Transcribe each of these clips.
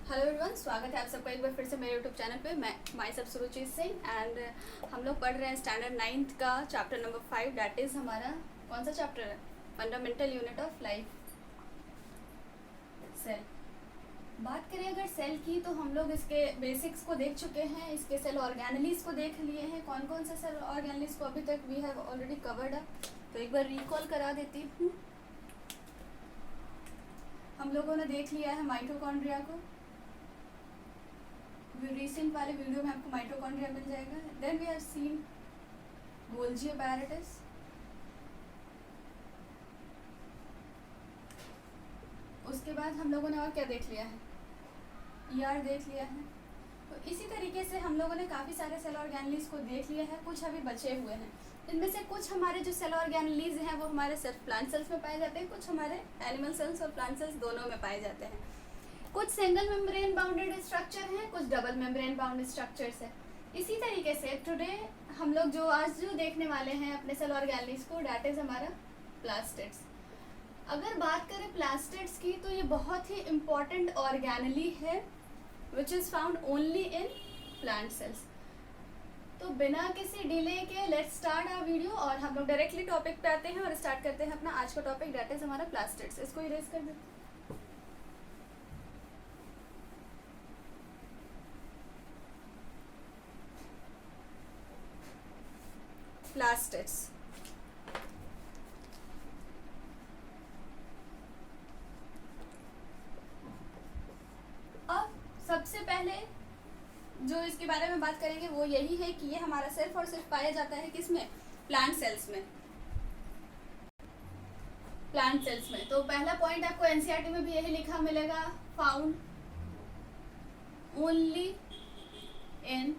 Hello everyone, स्वागत है आप सबका एक बार फिर से मेरे यूट्यूब चैनल पे। मैं माई सब सुरुचि सिंह एंड हम लोग पढ़ रहे हैं स्टैंडर्ड 9th का चैप्टर नंबर 5। डैट इज़ हमारा कौन सा चैप्टर है? Fundamental unit of life, cell. बात करें अगर सेल की तो हम लोग इसके बेसिक्स को देख चुके हैं, इसके सेल ऑर्गेनलीज को देख लिए हैं। कौन कौन से सेल ऑर्गेनलीज को अभी तक वी हैव ऑलरेडी कवर्ड है, तो एक बार रिकॉल करा देती हूँ। हम लोगों ने देख लिया है माइटोकॉन्ड्रिया को, रिसेंट वाले वीडियो में आपको माइटोकॉन्ड्रिया मिल जाएगा। Then we have seen Golgi apparatus, उसके बाद हम लोगों ने और क्या देख लिया है? ईआर देख लिया है। तो इसी तरीके से हम लोगों ने काफ़ी सारे सेल ऑर्गेनलीज को देख लिया है। कुछ अभी बचे हुए हैं, इनमें से कुछ हमारे जो सेल ऑर्गेनलीज हैं वो हमारे सिर्फ प्लांट सेल्स में पाए जाते हैं, कुछ हमारे एनिमल सेल्स और प्लांट सेल्स दोनों में पाए जाते हैं। कुछ सिंगल मेम्ब्रेन बाउंडेड स्ट्रक्चर हैं, कुछ डबल मेम्ब्रेन बाउंडेड स्ट्रक्चर्स है। इसी तरीके से टुडे हम लोग जो आज देखने वाले हैं अपने सेल ऑर्गेनलीज को, डैट इज हमारा प्लास्टिड्स। अगर बात करें प्लास्टिड्स की तो ये बहुत ही इम्पॉर्टेंट ऑर्गेनली है which is found only in plant cells. तो बिना किसी डिले के लेट्स स्टार्ट आवर वीडियो और हम लोग डायरेक्टली टॉपिक पे आते हैं और स्टार्ट करते हैं अपना आज का टॉपिक, डैट इज हमारा प्लास्टिड्स। इसको इरेज कर देते हैं। प्लास्टिड्स अब सबसे पहले जो इसके बारे में बात करेंगे वो यही है कि ये हमारा सिर्फ और सिर्फ पाया जाता है किसमें? प्लांट सेल्स में। प्लांट सेल्स में तो पहला पॉइंट आपको एनसीईआरटी में भी यही लिखा मिलेगा, found only in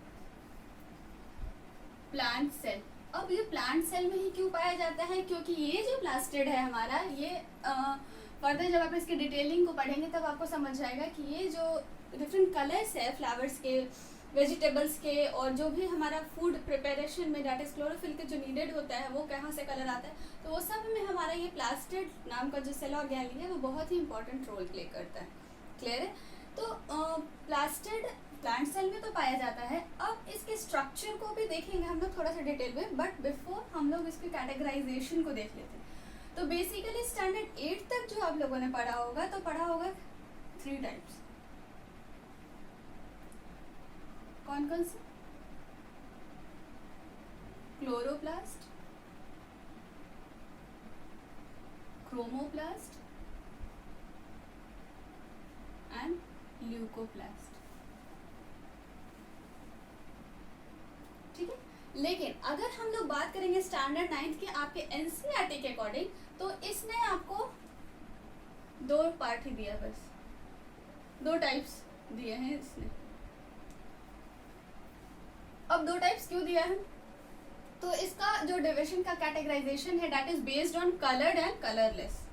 plant cell. अब ये प्लांट सेल में ही क्यों पाया जाता है? क्योंकि ये जो प्लास्टिड है हमारा, ये फर्दर जब आप इसकी डिटेलिंग को पढ़ेंगे तब आपको समझ जाएगा कि ये जो डिफरेंट कलर्स है फ्लावर्स के, वेजिटेबल्स के, और जो भी हमारा फूड प्रिपरेशन में डैट इज क्लोरोफिल के जो नीडेड होता है वो कहाँ से कलर आता है, तो वो सब में हमारा ये प्लास्टिड नाम का जो सेल ऑर्गेनली है वो बहुत ही इंपॉर्टेंट रोल प्ले करता है। क्लियर है? तो प्लास्टिड प्लांट सेल में तो पाया जाता है। अब इसके स्ट्रक्चर को भी देखेंगे हम लोग थोड़ा सा डिटेल में, बट बिफोर हम लोग इसके कैटेगराइजेशन को देख लेते हैं। तो बेसिकली स्टैंडर्ड 8 तक जो आप लोगों ने पढ़ा होगा तो पढ़ा होगा 3 टाइप्स। कौन कौन से? Chloroplast, chromoplast and leucoplast. ठीक है, लेकिन अगर हम लोग बात करेंगे स्टैंडर्ड 9th के आपके एनसीईआरटी के अकॉर्डिंग, तो इसने आपको 2 पार्ट ही दिया, बस 2 टाइप्स दिए हैं इसने। अब 2 टाइप्स क्यों दिया है? तो इसका जो डिविजन का कैटेगराइजेशन है that is based on coloured and colourless.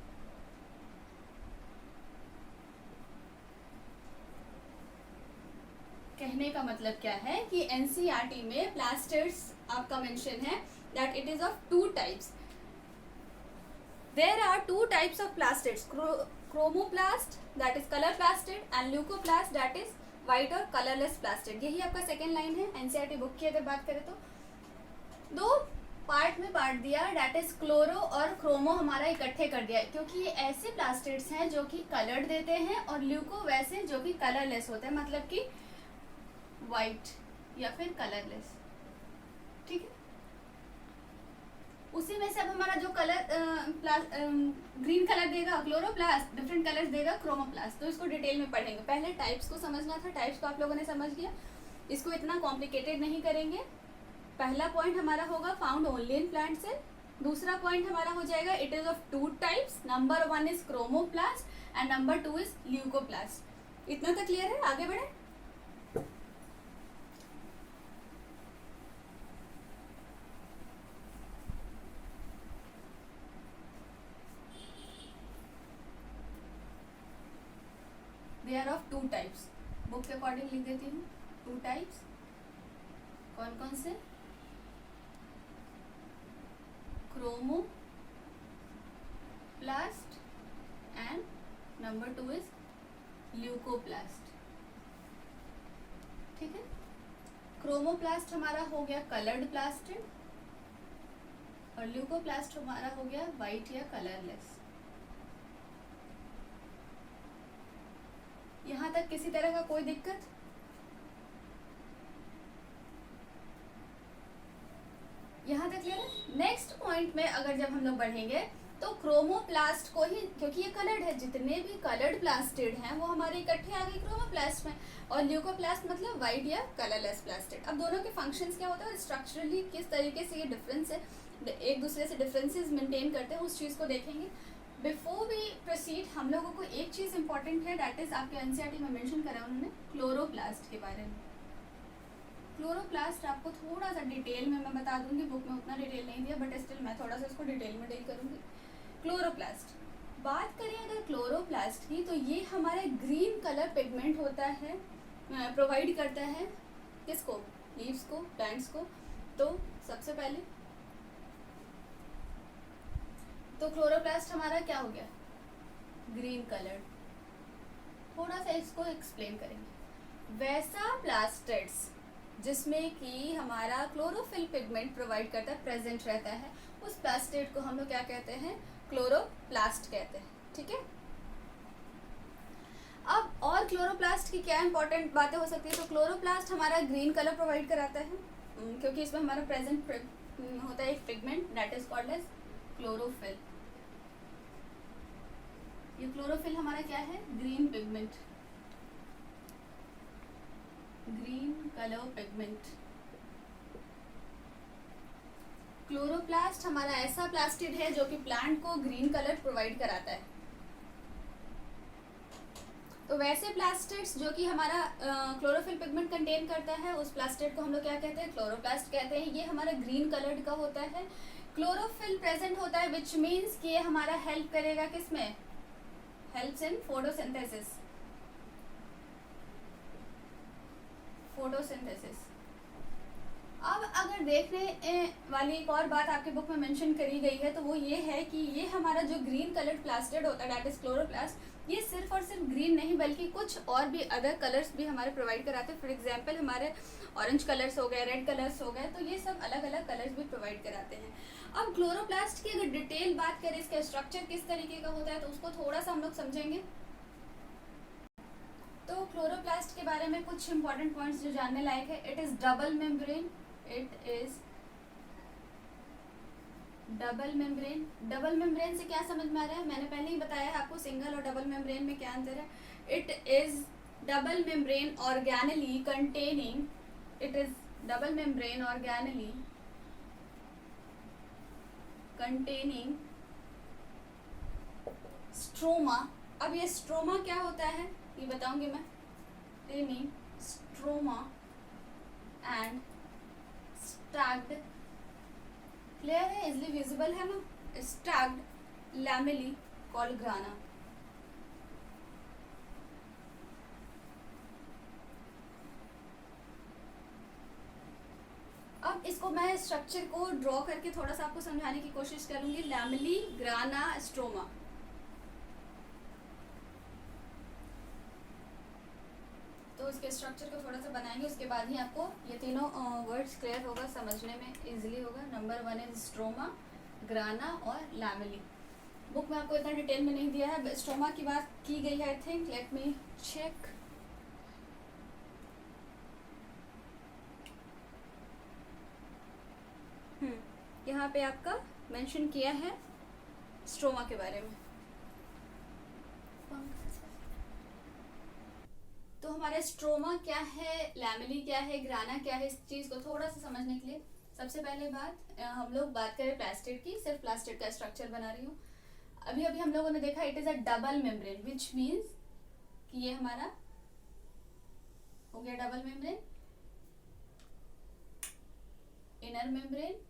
कहने का मतलब क्या है कि एनसीईआरटी में प्लास्टिड्स आपका मेंशन है that it is of 2 types. There are 2 types of plastids, chromoplast that is colour plastid and leucoplast that is white और कलरलेस प्लास्टिड। यही आपका सेकेंड लाइन है एनसीईआरटी बुक की अगर बात करें तो। 2 पार्ट में बांट दिया, डैट इज क्लोरो और क्रोमो हमारा इकट्ठे कर दिया, क्योंकि ये ऐसे प्लास्टिड्स हैं जो कि कलर्ड देते हैं और ल्यूको वैसे जो कि कलरलेस होते हैं, मतलब कि वाइट या फिर कलरलेस। ठीक है, उसी में से अब हमारा जो कलर ग्रीन कलर देगा क्लोरोप्लास्ट, डिफरेंट कलर्स देगा क्रोमोप्लास्ट। तो इसको डिटेल में पढ़ेंगे। पहले टाइप्स को समझना था, टाइप्स को आप लोगों ने समझ लिया, इसको इतना कॉम्प्लिकेटेड नहीं करेंगे। पहला पॉइंट हमारा होगा found only in plant cell. दूसरा पॉइंट हमारा हो जाएगा it is of 2 types, number 1 is chromoplast and number 2 is leucoplast. इतना तक क्लियर है? आगे बढ़े। They are of 2 types, book के अकॉर्डिंग लिख देती हूँ 2 टाइप्स। कौन कौन से? Chromoplast and number 2 is leucoplast. ठीक है। क्रोमोप्लास्ट हमारा हो गया कलर्ड प्लास्टिड और ल्यूकोप्लास्ट हमारा हो गया वाइट या कलरलेस। यहां तक किसी तरह का कोई दिक्कत? यहां तक क्लियर है। नेक्स्ट पॉइंट में अगर जब हम लोग बढ़ेंगे तो क्रोमोप्लास्ट को ही, क्योंकि ये कलर्ड है, जितने भी कलर्ड प्लास्टिड हैं वो हमारे इकट्ठे आ गए क्रोमोप्लास्ट में, और ल्यूकोप्लास्ट मतलब वाइट या कलरलेस प्लास्टिड। अब दोनों के फंक्शंस क्या होता है, स्ट्रक्चरली किस तरीके से ये डिफरेंस है, एक दूसरे से डिफरेंसेस मेंटेन करते हैं, उस चीज़ को देखेंगे। बिफोर वी प्रोसीड हम लोगों को एक चीज़ इंपॉर्टेंट है, दैट इज़ आपके एनसीईआरटी में मेंशन करा है उन्होंने क्लोरोप्लास्ट के बारे में। क्लोरोप्लास्ट आपको थोड़ा सा डिटेल में मैं बता दूंगी, बुक में उतना डिटेल नहीं दिया, बट स्टिल मैं थोड़ा सा इसको डिटेल में डील करूंगी। क्लोरोप्लास्ट, बात करें अगर क्लोरोप्लास्ट की, तो ये हमारा ग्रीन कलर पिगमेंट होता है, प्रोवाइड करता है किसको, लीव्स को, प्लांट्स को। तो सबसे पहले तो क्लोरोप्लास्ट हमारा क्या हो गया, ग्रीन कलर। थोड़ा सा इसको एक्सप्लेन करेंगे। वैसा प्लास्टिड्स जिसमें कि हमारा क्लोरोफिल पिगमेंट प्रोवाइड करता है, प्रेजेंट रहता है, उस प्लास्टिड को हम लोग क्या कहते हैं, क्लोरोप्लास्ट कहते हैं। ठीक है। अब और क्लोरोप्लास्ट की क्या इंपॉर्टेंट बातें हो सकती है, तो क्लोरोप्लास्ट हमारा ग्रीन कलर प्रोवाइड कराता है, क्योंकि इसमें हमारा प्रेजेंट होता है एक pigment that is called as chlorophyll. ये क्लोरोफिल हमारा क्या है, green pigment, green colour pigment. Chloroplast हमारा ऐसा प्लास्टिड है जो कि प्लांट को ग्रीन कलर प्रोवाइड कराता है। तो वैसे प्लास्टिड्स जो कि हमारा क्लोरोफिल पिगमेंट कंटेन करता है, उस प्लास्टिड को हम लोग क्या कहते हैं, क्लोरोप्लास्ट कहते हैं। ये हमारा ग्रीन कलर्ड का होता है, क्लोरोफिल प्रेजेंट होता है, विच मीन्स कि ये हमारा हेल्प करेगा किसमें, हेल्प्स इन फोटोसिंथेसिस। फोटोसिंथेसिस। अब अगर देखने वाली एक और बात आपके बुक में मेंशन करी गई है, तो वो ये है कि ये हमारा जो ग्रीन कलर्ड प्लास्टिड होता है दैट इज क्लोरोप्लास्ट, ये सिर्फ और सिर्फ ग्रीन नहीं बल्कि कुछ और भी अदर कलर्स भी हमारे प्रोवाइड कराते हैं। फॉर एग्जांपल हमारे ऑरेंज कलर्स हो गए, रेड कलर्स हो गए, तो ये सब अलग अलग कलर्स भी प्रोवाइड कराते हैं। अब क्लोरोप्लास्ट की अगर डिटेल बात करें, इसका स्ट्रक्चर किस तरीके का होता है, तो उसको थोड़ा सा हम लोग समझेंगे। तो क्लोरोप्लास्ट के बारे में कुछ इंपॉर्टेंट पॉइंट्स जो जानने लायक है, it is double membrane, it is double membrane. Double membrane से क्या समझ में आ रहा है, मैंने पहले ही बताया है आपको सिंगल और डबल मेम्ब्रेन में क्या अंतर है। It is double membrane organelle containing, it is double membrane organelle containing stroma. अब ये स्ट्रोमा क्या होता है ये बताऊंगी मैं। मीन स्ट्रोमा एंड स्टैग्ड, क्लियर है, इजली विजिबल है ना, स्टैग्ड लैमेली कॉल्ड ग्राना। अब इसको मैं स्ट्रक्चर को ड्रॉ करके थोड़ा सा आपको समझाने की कोशिश करूंगी। Lamellae, ग्राना, stroma. तो इसके स्ट्रक्चर को थोड़ा सा बनाएंगे, उसके बाद ही आपको ये तीनों वर्ड्स क्लियर होगा, समझने में इजीली होगा। नंबर 1 इज स्ट्रोमा, ग्राना और लैमेली। बुक में आपको इतना डिटेल में नहीं दिया है, स्ट्रोमा की बात की गई है I think, let me check. यहाँ पे आपका मेंशन किया है स्ट्रोमा के बारे में। तो हमारा स्ट्रोमा क्या है, लैमेली क्या है, ग्राना क्या है, इस चीज़ को थोड़ा सा समझने के लिए सबसे पहले हम लोग बात करें प्लास्टिड की। सिर्फ प्लास्टिड का स्ट्रक्चर बना रही हूँ। अभी अभी हम लोगों ने देखा it is a double membrane, which means कि ये हमारा हो गया डबल मेम्ब्रेन, इनर मेम्ब्रेन,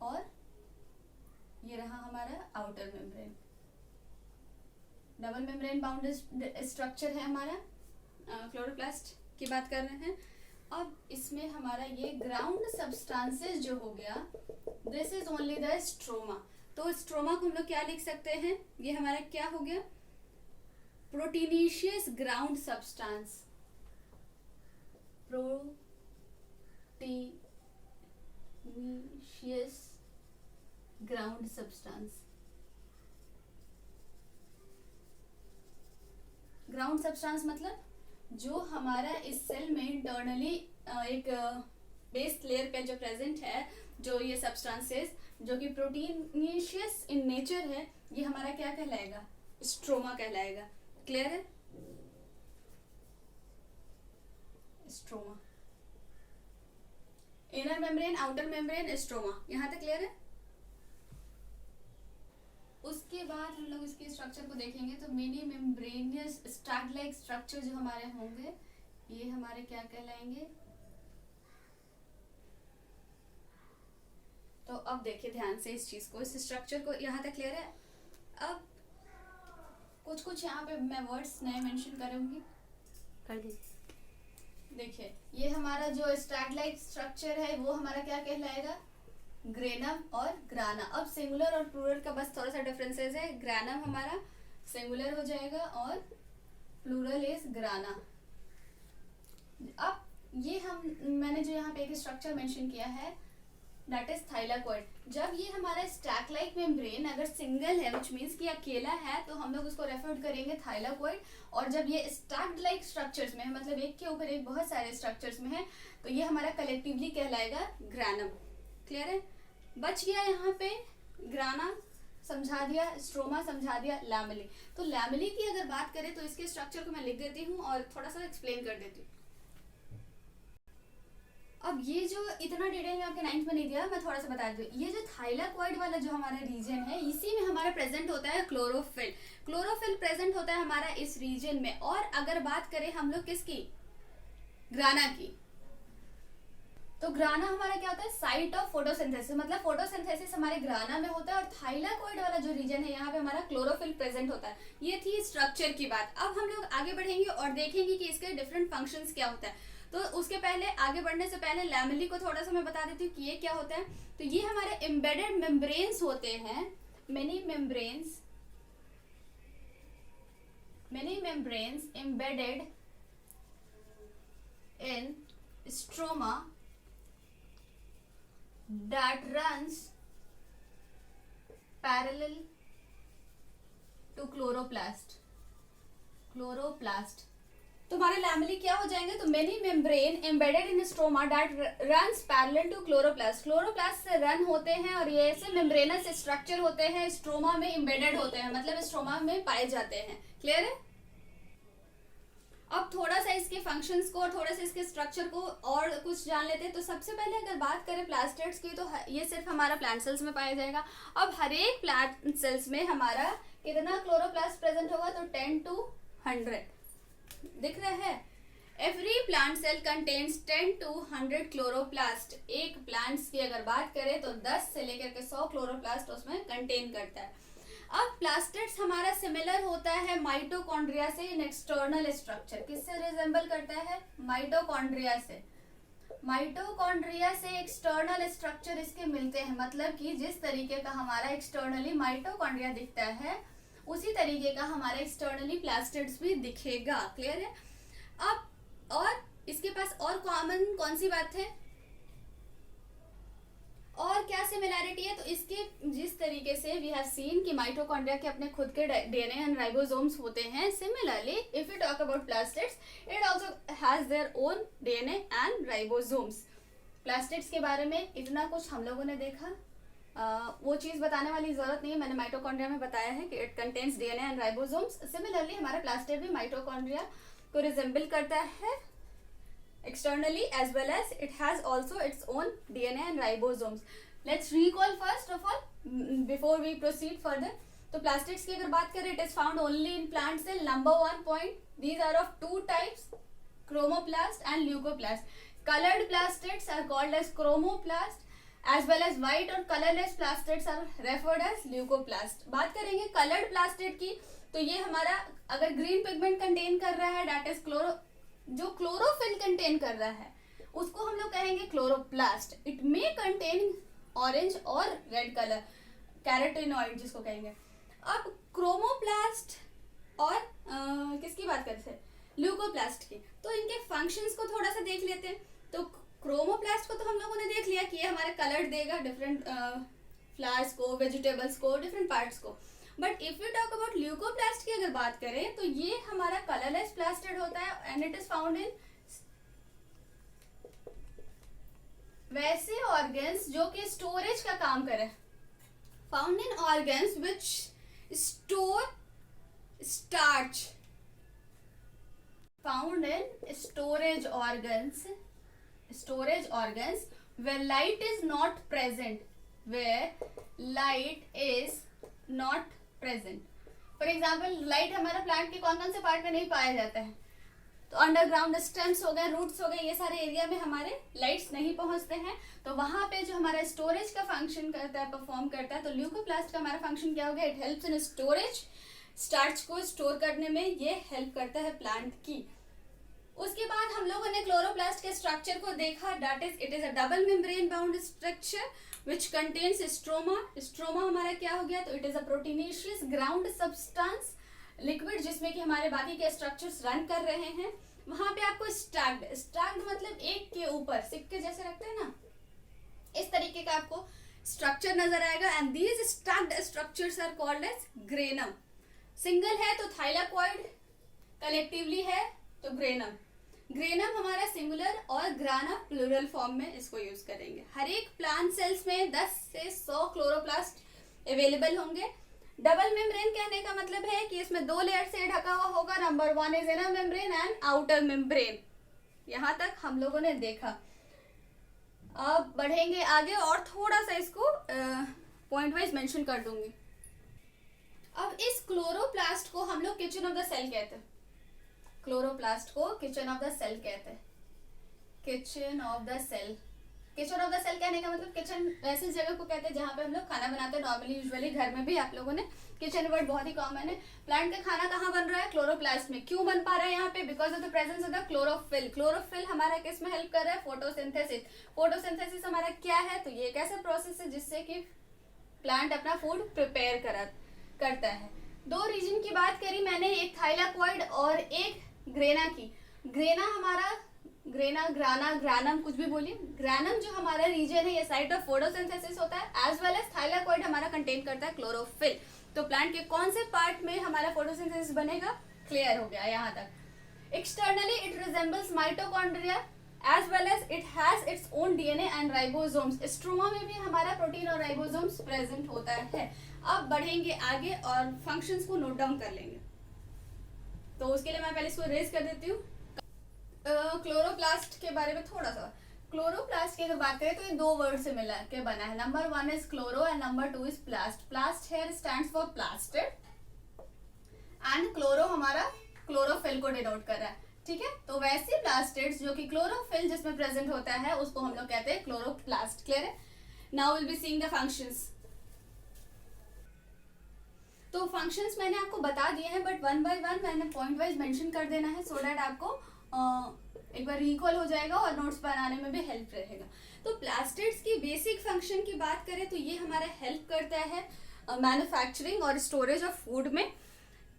और ये रहा हमारा outer membrane. Double membrane bounded structure है हमारा, क्लोरोप्लास्ट की बात कर रहे हैं। अब इसमें हमारा ये ग्राउंड सब्सटेंसेस जो हो गया, this is only the stroma. तो स्ट्रोमा को हम लोग क्या लिख सकते हैं, ये हमारा क्या हो गया, proteinaceous ground substance. Proteinaceous ground substance. Ground substance मतलब जो हमारा इस सेल में इंटरनली एक बेस लेयर पे जो प्रेजेंट है, जो ये सब्सटेंसेस जो कि प्रोटीनिशियस इन नेचर है, ये हमारा क्या कहलाएगा? स्ट्रोमा कहलाएगा। क्लियर है? Stroma, inner membrane, outer membrane, stroma, यहां तक क्लियर है? उसके बाद हम लोग इसके स्ट्रक्चर को देखेंगे तो mini membranosus Stag like structure जो हमारे होंगे, ये हमारे क्या कहलाएंगे? तो अब देखिए ध्यान से इस चीज को, इस स्ट्रक्चर को, यहाँ तक क्लियर है? अब कुछ यहाँ पे मैं वर्ड्स नए मेंशन करूंगी, कर दीजिए। देखिए ये हमारा जो स्टैग लाइक स्ट्रक्चर है वो हमारा क्या कहलाएगा? ग्रेनम और ग्राना। अब सिंगुलर और प्लूरल का बस थोड़ा सा डिफरेंसेस है। ग्रानम हमारा सिंगुलर हो जाएगा और प्लूरल इज ग्राना। अब ये मैंने जो यहाँ पे एक स्ट्रक्चर मेंशन किया है दैट इज थाइलाकॉइड। जब ये हमारा स्टैक लाइक मेम्ब्रेन अगर सिंगल है विच मीन्स कि अकेला है तो हम लोग उसको रेफर करेंगे थाइलाकॉइड, और जब ये स्टैक्ड लाइक स्ट्रक्चर्स में है, मतलब एक के ऊपर एक बहुत सारे स्ट्रक्चर्स में है, तो ये हमारा कलेक्टिवली कहलाएगा ग्रानम। क्लियर है? बच गया यहाँ पे ग्राना समझा दिया, स्ट्रोमा समझा दिया, लैमेली। तो लैमेली की अगर बात करें तो इसके स्ट्रक्चर को मैं लिख देती हूँ और थोड़ा सा एक्सप्लेन कर देती हूँ। अब ये जो इतना डिटेल में आपके 9th में नहीं दिया, मैं थोड़ा सा बता दूँ। ये जो थाइलाकॉइड वाला जो हमारा रीजन है, इसी में हमारा प्रेजेंट होता है क्लोरोफिल। क्लोरोफिल प्रेजेंट होता है हमारा इस रीजन में। और अगर बात करें हम लोग किसकी? ग्राना की, तो ग्राना हमारा क्या होता है? साइट ऑफ फोटोसिंथेसिस, मतलब फोटोसिंथेसिस हमारे ग्राना में होता है। और थाइलाकॉइड वाला जो रीजन है यहाँ पे हमारा क्लोरोफिल प्रेजेंट होता है। ये थी स्ट्रक्चर की बात। अब हम लोग आगे बढ़ेंगे और देखेंगे कि इसके डिफरेंट फंक्शंस क्या होता है। तो उसके पहले, आगे बढ़ने से पहले लैमेली को थोड़ा सा मैं बता देती हूँ कि ये क्या होता है। तो ये हमारे एम्बेडेड मेम्ब्रेन्स होते हैं, many membranes embedded in stroma that runs parallel to chloroplast। तो हमारे लैमेली क्या हो जाएंगे? तो many membrane embedded in stroma that runs parallel to chloroplast. Chloroplast से रन होते हैं और ये ऐसे मेम्ब्रेनस स्ट्रक्चर होते हैं, स्ट्रोमा में एम्बेडेड होते हैं, मतलब स्ट्रोमा में पाए जाते हैं। क्लियर है? अब थोड़ा सा इसके फंक्शंस को और थोड़ा सा इसके स्ट्रक्चर को और कुछ जान लेते हैं। तो सबसे पहले अगर बात करें प्लास्टेड्स की, तो ये सिर्फ हमारा प्लांट सेल्स में पाया जाएगा। अब हर एक प्लांट सेल्स में हमारा कितना क्लोरोप्लास्ट प्रेजेंट होगा? तो 10 to 100 दिख रहा है। Every plant cell contains 10 to 100 chloroplast. एक प्लांट्स की अगर बात करें तो 10 से लेकर के 100 क्लोरोप्लास्ट उसमें कंटेन करता है। अब प्लास्टेड्स हमारा सिमिलर होता है माइटोकॉन्ड्रिया से इन एक्सटर्नल स्ट्रक्चर। किससे रिजेंबल करता है? माइटोकॉन्ड्रिया से। माइटोकॉन्ड्रिया से एक्सटर्नल स्ट्रक्चर इसके मिलते हैं, मतलब कि जिस तरीके का हमारा एक्सटर्नली माइटोकॉन्ड्रिया दिखता है उसी तरीके का हमारा एक्सटर्नली प्लास्टेड्स भी दिखेगा। क्लियर है? अब और इसके पास और कॉमन कौन सी बात है और क्या सिमिलैरिटी है? तो इसके जिस तरीके से वी हैव सीन कि माइटोकॉन्ड्रिया के अपने खुद के डीएनए एंड राइबोसोम्स होते हैं, similarly if you talk about plastids it also has their own DNA and ribosomes. Plastids के बारे में इतना कुछ हम लोगों ने देखा, वो चीज बताने वाली जरूरत नहीं है। मैंने माइटोकॉन्ड्रिया में बताया है कि it contains DNA and ribosomes. Similarly हमारा प्लास्टिड भी माइटोकॉन्ड्रिया को रिजेंबल करता है externally as well as it has also its own DNA and ribosomes. Let's recall first of all before we proceed further. तो plastids की अगर बात करें, it is found only in plant cell. Number 1 point, these are of 2 types, chromoplast and leucoplast. Colored plastids are called as chromoplast as well as white और colorless plastids are referred as leucoplast. बात करेंगे colored plastid की, तो ये हमारा अगर green pigment contain कर रहा है that is जो क्लोरोफिल कंटेन कर रहा है उसको हम लोग कहेंगे chloroplast. It may contain orange और रेड कलर, कैरोटीनॉइड जिसको कहेंगे। अब क्रोमोप्लास्ट और किसकी बात करते हैं? ल्यूकोप्लास्ट की। तो इनके फंक्शंस को थोड़ा सा देख लेते हैं। तो क्रोमोप्लास्ट को तो हम लोगों ने देख लिया कि ये हमारा कलर देगा डिफरेंट फ्लावर्स को, वेजिटेबल्स को, डिफरेंट पार्ट्स को। But if you talk about leucoplast की अगर बात करें तो ये हमारा कलरलेस प्लास्टिड होता है and it is found in वैसे ऑर्गन्स जो कि स्टोरेज का काम करे, found in organs which store starch, found in storage organs where light is not present, for example light हमारा प्लांट के कौन कौन से पार्ट में नहीं पाया जाता है, तो अंडरग्राउंड स्टेम्स हो गए, रूट्स हो गए, ये सारे एरिया में हमारे लाइट्स नहीं पहुंचते हैं। तो वहां पे जो हमारा स्टोरेज का फंक्शन करता है, परफॉर्म करता है, तो ल्यूकोप्लास्ट का हमारा फंक्शन क्या हो गया, it helps in storage, starch को स्टोर करने में ये हेल्प करता है प्लांट की। उसके बाद हम लोगों ने क्लोरोप्लास्ट के स्ट्रक्चर को देखा, that is it is a double membrane bound structure which contains stroma. Stroma हमारा क्या हो गया, तो it is a proteinaceous ground substance liquid जिसमें कि हमारे बाकी के स्ट्रक्चर्स रन कर रहे हैं। वहां पे आपको स्टैक्ड मतलब एक के ऊपर सिक्के जैसे रखते हैं ना, इस तरीके का आपको स्ट्रक्चर नजर आएगा and these stacked structures are called as granum. Single है तो थाइलाकॉइड, कलेक्टिवली है तो ग्रेनम। ग्रेनम हमारा सिंगुलर और ग्राना प्लूरल फॉर्म में इसको यूज करेंगे। हर एक प्लांट सेल्स में 10 से 100 क्लोरोप्लास्ट अवेलेबल होंगे। डबल मेम्ब्रेन कहने का मतलब है कि इसमें 2 लेयर से ढका हुआ होगा। Number 1 is inner membrane and outer membrane. यहां तक हम लोगों ने देखा। अब बढ़ेंगे आगे और थोड़ा सा इसको पॉइंट वाइज मेंशन कर दूंगी। अब इस क्लोरोप्लास्ट को हम लोग किचन ऑफ द सेल कहते हैं। क्लोरोप्लास्ट को किचन ऑफ द सेल कहते हैं। Kitchen of the cell, kitchen of the cell कहने का मतलब किचन वैसे जगह को कहते हैं जहाँ पे हम लोग खाना बनाते हैं। नॉर्मली यूजुअली घर में भी आप लोगों ने किचन वर्ड बहुत ही कॉमन है। प्लांट का खाना कहाँ बन रहा है, क्लोरोप्लास्ट में। क्यों बन पा रहा है यहाँ पे, because of the presence of the chlorophyll. Chlorophyll हमारा किस में हेल्प कर रहा है, फोटोसिंथेसिस। फोटोसिंथेसिस हमारा क्या है, तो ये एक ऐसा प्रोसेस है जिससे कि प्लांट अपना फूड प्रिपेयर करता है। 2 रीजन की बात करी मैंने, एक थाइलाकॉइड और एक ग्रेना की। ग्रेना हमारा, ग्रेना, ग्राना, ग्रानम कुछ भी बोलिए। ग्रानम जो हमारा रीजन है ये साइट ऑफ फोटोसिंथेसिस होता है, एज वेल एज थाइलाकॉइड हमारा कंटेन करता है क्लोरोफिल। तो प्लांट के कौन से पार्ट में हमारा फोटोसिंथेसिस बनेगा, क्लियर हो गया यहाँ तक। Externally it resembles mitochondria as well as it has its own DNA and ribosomes. Stroma में भी हमारा प्रोटीन और राइबोसोम्स प्रेजेंट होता है। अब बढ़ेंगे आगे और फंक्शंस को नोट डाउन कर लेंगे। तो उसके लिए मैं पहले इसको रेज कर देती हूँ। क्लोरोप्लास्ट के बारे में थोड़ा सा। क्लोरोप्लास्ट की अगर बात करें तो ये 2 वर्ड से मिला के बना है। Number 1 is chloro and number 2 is plast. Plast here stands for plastid and chloro हमारा क्लोरोफिल को डिनोट कर रहा है, ठीक है। तो वैसे प्लास्टिड्स जो कि क्लोरोफिल जिसमें प्रेजेंट होता है उसको हम लोग कहते हैं क्लोरोप्लास्ट। क्लियर है। Now will be seeing the functions. तो फंक्शंस मैंने आपको बता दिए हैं, बट 1 बाय 1 मैंने पॉइंट वाइज मेंशन कर देना है सो दैट आपको एक बार रिकॉल हो जाएगा और नोट्स बनाने में भी हेल्प रहेगा। तो प्लास्टिड्स की बेसिक फंक्शन की बात करें तो ये हमारा हेल्प करता है मैन्युफैक्चरिंग और स्टोरेज ऑफ फूड में।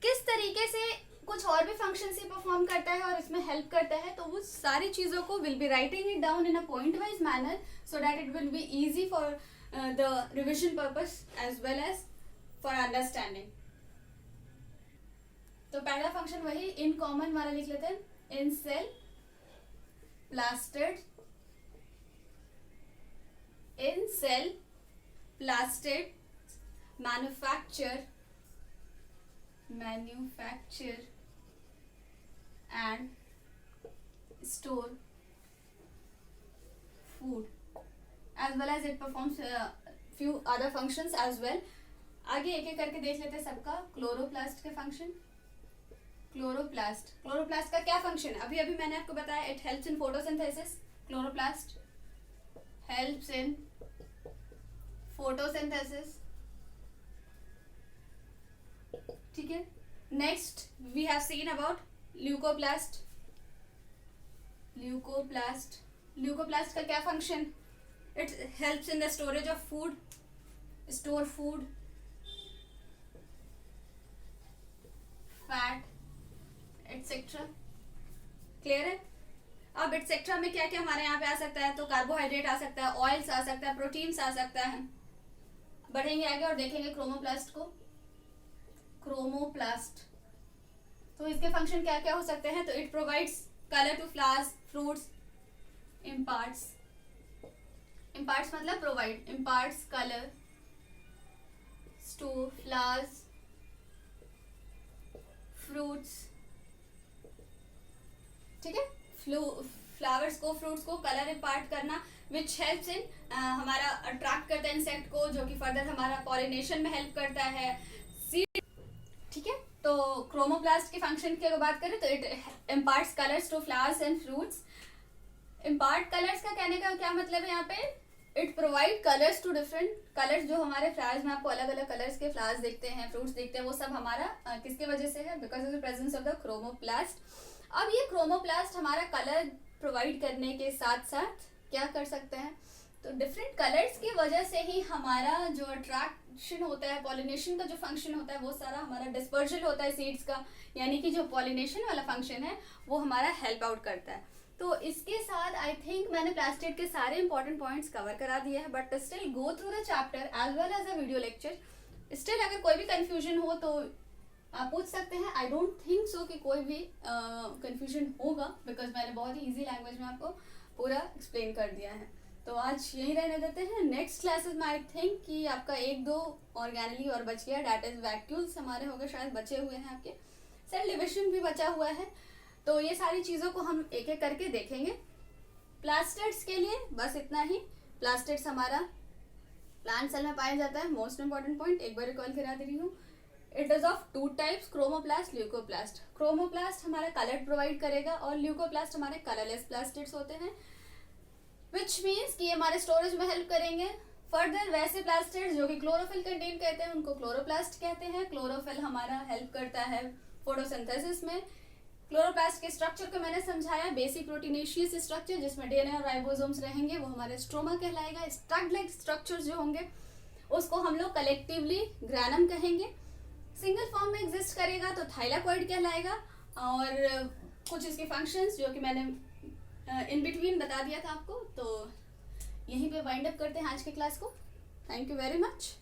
किस तरीके से कुछ और भी फंक्शन से परफॉर्म करता है और इसमें हेल्प करता है, तो वो सारी चीज़ों को will be writing it down in a point wise manner so that it will be easy for the revision purpose as well as for understanding. तो पहला फंक्शन वही इन कॉमन वाला लिख लेते हैं, in cell plastid, in cell plastid manufacture and store food as well as it performs few other functions as well. आगे एक एक करके देख लेते हैं सबका। क्लोरोप्लास्ट के फंक्शन। क्लोरोप्लास्ट का क्या फंक्शन है, अभी अभी मैंने आपको बताया, it helps in photosynthesis. Chloroplast helps in photosynthesis, ठीक है। Next we have seen about leucoplast. Leucoplast का क्या function, it helps in the storage of food, store food, fat etc. Clear है? अब एटसेट्रा में क्या क्या हमारे यहाँ पे आ सकता है, तो कार्बोहाइड्रेट आ सकता है, ऑयल्स आ सकता है, प्रोटीन्स आ सकता है। बढ़ेंगे आगे और देखेंगे क्रोमोप्लास्ट को। क्रोमोप्लास्ट, तो इसके फंक्शन क्या क्या हो सकते हैं? तो it provides colour to flowers, fruits, imparts मतलब provide, imparts colour to flowers, fruits, ठीक है, फ्लावर्स को, फ्रूट्स को कलर इम्पार्ट करना, विच हेल्प्स इन हमारा अट्रैक्ट करता है इंसेक्ट को, जो कि फर्दर हमारा पॉलिनेशन में हेल्प करता है, सीड, ठीक है। तो क्रोमोप्लास्ट के फंक्शन की अगर बात करें तो it imparts colours to flowers and fruits. Impart colours का कहने का क्या मतलब है यहाँ पे? It provide colours to different colours, जो हमारे फ्लावर्स में आपको अलग अलग कलर्स के फ्लावर्स दिखते हैं, फ्रूट्स दिखते हैं, वो सब हमारा किसके वजह से है? Because of the presence of the chromoplast. अब ये क्रोमोप्लास्ट हमारा कलर प्रोवाइड करने के साथ साथ क्या कर सकते हैं? तो डिफरेंट कलर्स की वजह से ही हमारा जो अट्रैक्शन होता है, पॉलिनेशन का जो फंक्शन होता है, वो सारा हमारा डिस्पर्जल होता है सीड्स का, यानी कि जो पॉलिनेशन वाला फंक्शन है वो हमारा हेल्प आउट करता है। तो इसके साथ आई थिंक मैंने प्लास्टिड के सारे इंपॉर्टेंट पॉइंट्स कवर करा दिए हैं, but still go through the chapter as well as a video lecture. Still अगर कोई भी कंफ्यूजन हो तो आप पूछ सकते हैं। आई डोंट थिंक सो कि कोई भी कंफ्यूजन होगा, बिकॉज मैंने बहुत ही ईजी लैंग्वेज में आपको पूरा एक्सप्लेन कर दिया है। तो आज यही रहने देते हैं। नेक्स्ट क्लासेस में आई थिंक कि आपका 1-2 ऑर्गेनली और बच गया, डैट इज वैक्यूल्स हमारे हो गए, शायद बचे हुए हैं आपके, सेल डिविजन भी बचा हुआ है। तो ये सारी चीज़ों को हम एक एक करके देखेंगे। प्लास्टिड्स के लिए बस इतना ही। प्लास्टिड्स हमारा प्लांट सेल में पाया जाता है, मोस्ट इंपॉर्टेंट पॉइंट एक बार रिकॉल करा दे रही हूँ। It is of 2 types, chromoplast, leucoplast. Chromoplast हमारा कलर प्रोवाइड करेगा और ल्यूकोप्लास्ट हमारे कलरलेस प्लास्टिड्स होते हैं, विच मीन्स कि हमारे स्टोरेज में हेल्प करेंगे। फर्दर वैसे प्लास्टिड्स जो कि क्लोरोफिल कंटेन कहते हैं उनको क्लोरोप्लास्ट कहते हैं। क्लोरोफिल हमारा हेल्प करता है फोटोसिंथेसिस में। क्लोरोप्लास्ट के स्ट्रक्चर को मैंने समझाया, बेसिक प्रोटीनेशियस स्ट्रक्चर जिसमें डीएनए और राइबोसोम्स रहेंगे, वो हमारे स्ट्रोमा कहलाएगा। स्टड लाइक स्ट्रक्चर्स जो होंगे उसको हम लोग कलेक्टिवली ग्रैनम कहेंगे। सिंगल फॉर्म में एग्जिस्ट करेगा तो थाइलाकॉइड कहलाएगा। और कुछ इसके फंक्शंस जो कि मैंने इन बिटवीन बता दिया था आपको। तो यहीं पे वाइंड अप करते हैं आज के क्लास को। Thank you very much.